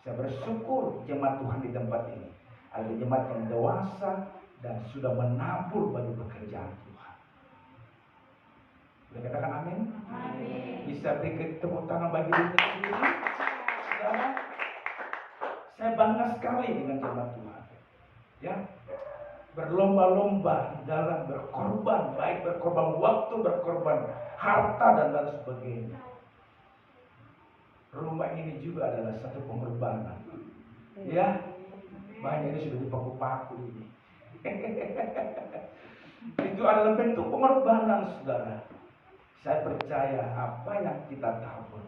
Saya bersyukur jemaat Tuhan di tempat ini. Ada jemaat yang dewasa dan sudah menabur bagi pekerjaan Tuhan. Boleh katakan amin? Amin. Bisa beri tepuk tangan bagi diri sendiri. Saudara, saya bangga sekali dengan jemaat Tuhan. Ya, berlomba-lomba dalam berkorban, baik berkorban waktu, berkorban harta dan lain sebagainya. Rumah ini juga adalah satu pengorbanan. Ya, banyak ini sudah dipaku-paku ini. Itu adalah bentuk pengorbanan, saudara. Saya percaya apa yang kita tabur,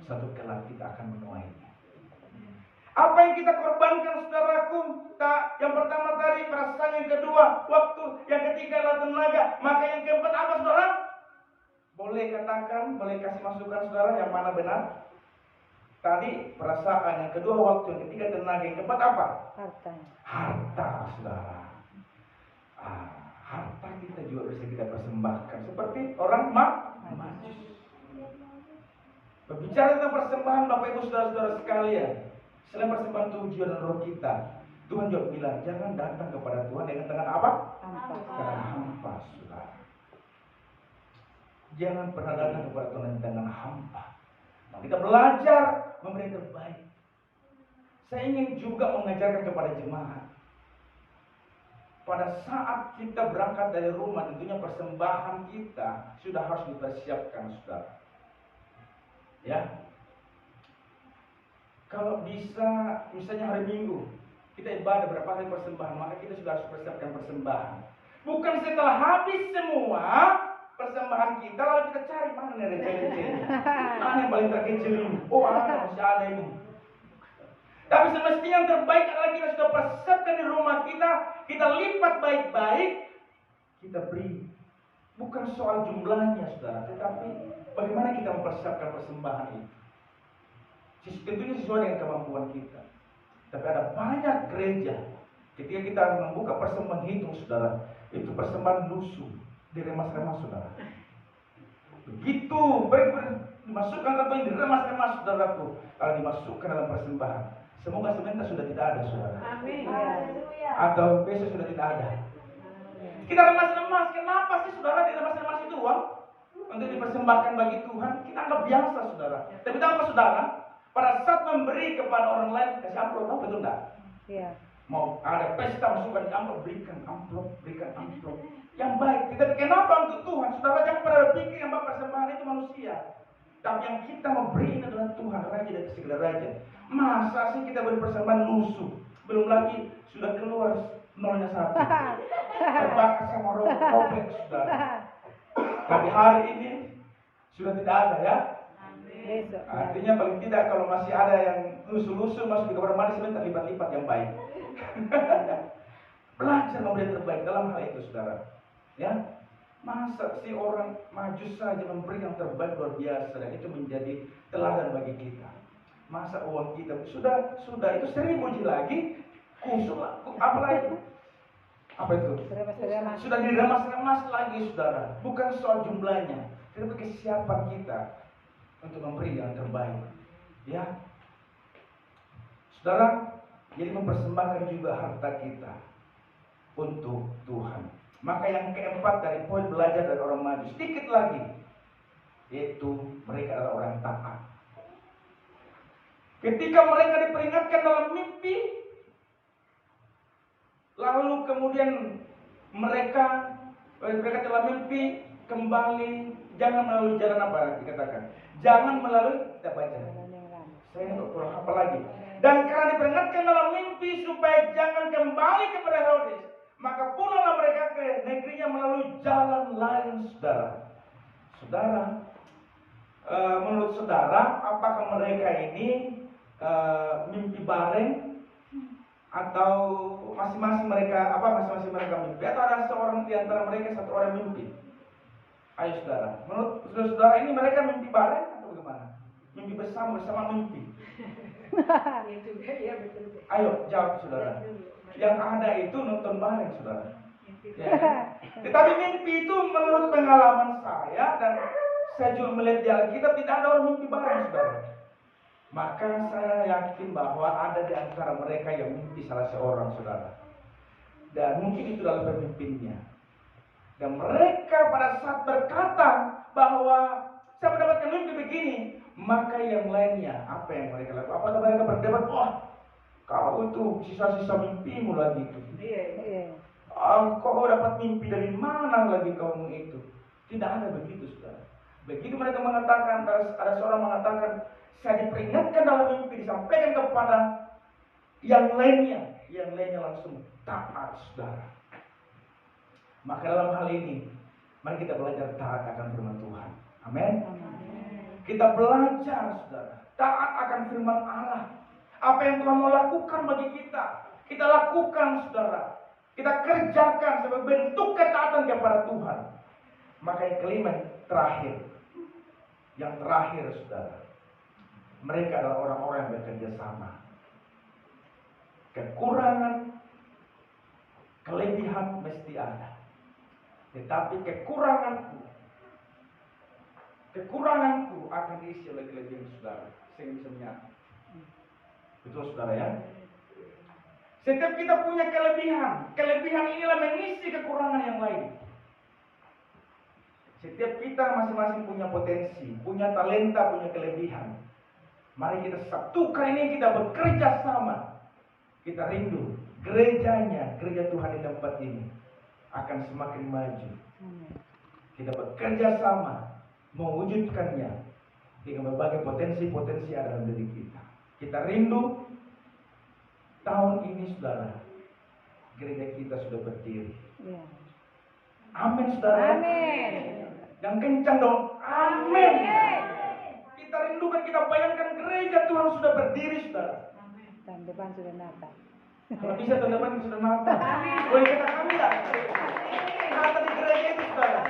satu kelak kita akan menuainya. Apa yang kita korbankan, saudaraku? Yang pertama tadi perasaan, yang kedua waktu, yang ketiga adalah tenaga. Maka yang keempat apa, saudara? Boleh katakan, boleh kasih masukan, saudara, yang mana benar? Tadi perasaan, yang kedua waktu, yang ketiga tenaga, yang keempat apa? Harta, saudara. Harta kita juga bisa kita persembahkan seperti orang Majus. Berbicara tentang persembahan, Bapak Ibu saudara-saudara sekalian, selain persembahan tujuan dan roh kita, Tuhan juga bilang jangan datang kepada Tuhan dengan tangan apa? Tangan hampa, saudara. Jangan pernah datang kepada Tuhan dengan tangan hampa. Nah, kita belajar memberi yang terbaik. Saya ingin juga mengajarkan kepada jemaat. Pada saat kita berangkat dari rumah, tentunya persembahan kita sudah harus dipersiapkan, saudara. Ya. Kalau bisa, misalnya hari Minggu, kita ibadah berapa kali persembahan, maka kita sudah harus persiapkan persembahan. Bukan setelah habis semua persembahan kita, lalu kita cari mana nih receh-recehnya. Mana yang paling terkecil ini? Oh, masih ada ini. Tapi semestinya yang terbaik adalah kita sudah persiapkan di rumah kita, kita lipat baik-baik, kita beri. Bukan soal jumlahnya, saudara, tetapi bagaimana kita mempersiapkan persembahan itu. Tentunya sesuai dengan kemampuan kita. Tapi ada banyak gereja, ketika kita membuka persembahan hitung, saudara, itu persembahan lusuh, diremas-remas, saudara. Begitu, dimasukkan atau diremas-remas, saudaraku, kalau dimasukkan dalam persembahan. Semoga sebentar sudah tidak ada, saudara. Amin. Atau besok sudah tidak ada. Kita remas-remas, kenapa sih saudara diremas-remas itu uang? Untuk dipersembahkan bagi Tuhan, kita anggap biasa, saudara. Tapi tahu apa, saudara? Pada saat memberi kepada orang lain, kasih amplop, tahu betul enggak? Iya. Mau ada pesta, masukkan di amplop, berikan amplop. Yang baik. Tapi kenapa untuk Tuhan? Saudara jangan pernah berpikir yang persembahan itu manusia. Tapi yang kita mau beri ini adalah Tuhan, Raja dari segala raja. Masa sih kita beri persembahan lusuh? Belum lagi sudah keluar nolnya satu. Terbakar sama robek, saudara. Tapi hari ini sudah tidak ada, ya. Besok. Artinya paling tidak kalau masih ada yang lusuh-lusuh masuk ke kamar mandi, sebentar lipat-lipat yang baik. Belajar memberi yang terbaik dalam hal itu, saudara. Ya, masa sih orang maju saja memberi yang terbaik luar biasa, dan itu menjadi teladan bagi kita. Masa uang kita sudah itu 1000 lagi, kusuk apa lagi? Apa itu? Sudah diremas-remas lagi, saudara. Bukan soal jumlahnya, tapi kesiapan kita untuk memberi yang terbaik. Ya, saudara, jadi mempersembahkan juga harta kita untuk Tuhan. Maka yang keempat dari poin belajar dari orang maju, sedikit lagi, yaitu mereka adalah orang taat. Ketika mereka diperingatkan dalam mimpi, lalu kemudian mereka dalam mimpi kembali, jangan melalui jalan apa dikatakan? Jangan melalui, kita baca. Saya kurang apa lagi? Dan karena diperingatkan dalam mimpi supaya jangan kembali kepada Herodes, maka pulanglah mereka ke negerinya melalui jalan lain, saudara. Saudara, menurut saudara, apakah mereka ini mimpi bareng atau masing-masing mereka mimpi, atau ada seorang di antara mereka satu orang mimpi? Ayo saudara, menurut saudara ini mereka mimpi bareng atau bagaimana? Mimpi bersama mimpi. Ayo jawab, saudara. Yang ada itu nonton bareng, saudara. Ya. Tetapi mimpi itu menurut pengalaman saya, dan saya juga melihat di Alkitab, tidak ada orang mimpi bareng, saudara. Maka saya yakin bahwa ada di antara mereka yang mimpi salah seorang, saudara. Dan mungkin itu dalam pemimpinnya. Dan mereka pada saat berkata bahwa saya mendapatkan mimpi begini, maka yang lainnya apa yang mereka lakukan? Apakah mereka berdebat, kau itu sisa-sisa mimpimu lagi itu? Kau dapat mimpi dari mana lagi kamu itu? Tidak ada begitu, saudara. Begitu mereka mengatakan, ada seorang mengatakan, saya diperingatkan dalam mimpi, disampaikan kepada yang lainnya langsung taat, saudara. Maka dalam hal ini, mari kita belajar taat akan firman Tuhan. Amin. Kita belajar, saudara, taat akan firman Allah. Apa yang Tuhan mau lakukan bagi kita lakukan, saudara. Kita kerjakan sebagai bentuk ketaatan kepada Tuhan. Maka yang kelima, yang terakhir, saudara, mereka adalah orang-orang yang bekerja sama. Kekurangan, kelebihan mesti ada. Tetapi kekuranganku akan diisi oleh kelebihan saudara, sehingga bisa menyatu. Betul, saudara, ya? Setiap kita punya kelebihan inilah mengisi kekurangan yang lain. Setiap kita masing-masing punya potensi, punya talenta, punya kelebihan. Mari kita satukan ini, kita bekerja sama. Kita rindu gereja Tuhan di tempat ini akan semakin maju. Kita bekerja sama mewujudkannya dengan berbagai potensi-potensi ada dalam diri kita. Kita rindu tahun ini, saudara, gereja kita sudah berdiri. Amin, saudara. Amin. Yang kencang dong. Amin. Kita rindukan, kita bayangkan gereja Tuhan sudah berdiri, saudara. Tahun depan sudah Natal. Kalau bisa tahun depan sudah Natal. Boleh kita kami tak? Natal di gereja itu, saudara.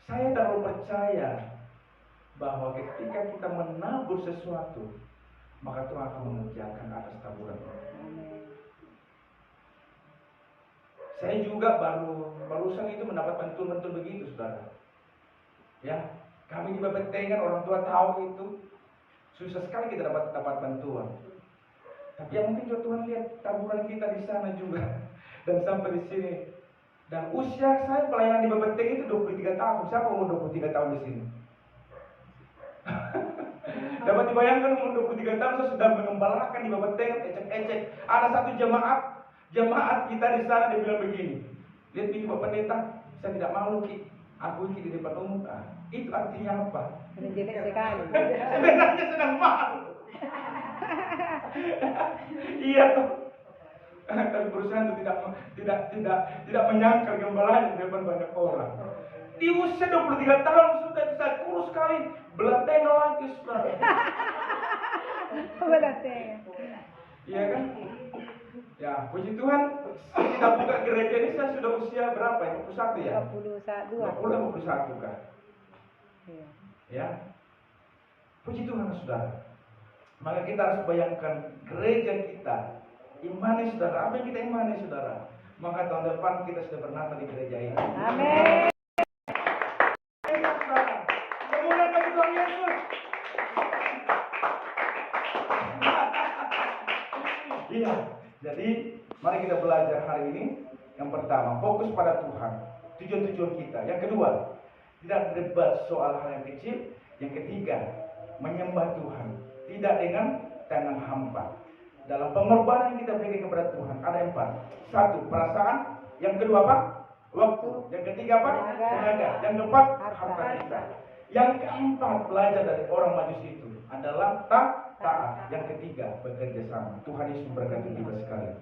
Saya terlalu percaya bahwa ketika kita menabur sesuatu, maka Tuhan akan mengerjakan atas taburan. Saya juga barusan itu mendapat bantuan begitu, saudara. Ya, kami di Babentengan, orang tua tahu itu susah sekali kita dapat bantuan. Tapi yang mungkin juga Tuhan lihat taburan kita di sana juga dan sampai di sini. Dan usia saya pelayanan di Babenteng itu 23 tahun. Siapa umur 23 tahun di sini? Dapat dibayangkan umur 23 tahun saya sudah mengembalakan di Babenteng, ecek-ecek. Ada satu jemaat kita di sana, dia bilang begini, lihat ini Bapak Pendeta, saya tidak malu Ki, aku Ki di depan umum. Itu artinya apa? Menjelek sekali. Sebenarnya sedang malu. Iya toh. Tapi berusaha untuk tidak menyangkal gembalanya di depan banyak orang. Di usia 23 tahun sudah bisa kurus sekali, belatih lagi saudara. Belatih. Iya kan? Ya, puji Tuhan. Kita buka gereja ini saya sudah usia berapa ya? 21 ya? 21 kan? Iya. Ya. Puji Tuhan saudara. Maka kita harus bayangkan gereja kita, imani saudara, apa yang kita imani saudara. Maka tahun depan kita sudah bernatal di gereja ini. Amin. Kemuliaan bagi Tuhan Yesus. Iya, jadi mari kita belajar hari ini. Yang pertama, fokus pada Tuhan, tujuan-tujuan kita. Yang kedua, tidak debat soal hal yang kecil. Yang ketiga, menyembah Tuhan, tidak dengan tangan hampa. Dalam pengorbanan yang kita berikan kepada Tuhan ada 4. 1, perasaan. Yang kedua apa? Waktu. Yang ketiga apa? Tenaga. Yang keempat, harta kita. Yang keempat, belajar dari orang Majusi itu adalah taat. Yang ketiga, bekerja sama. Tuhan Yesus memberkati kita sekalian.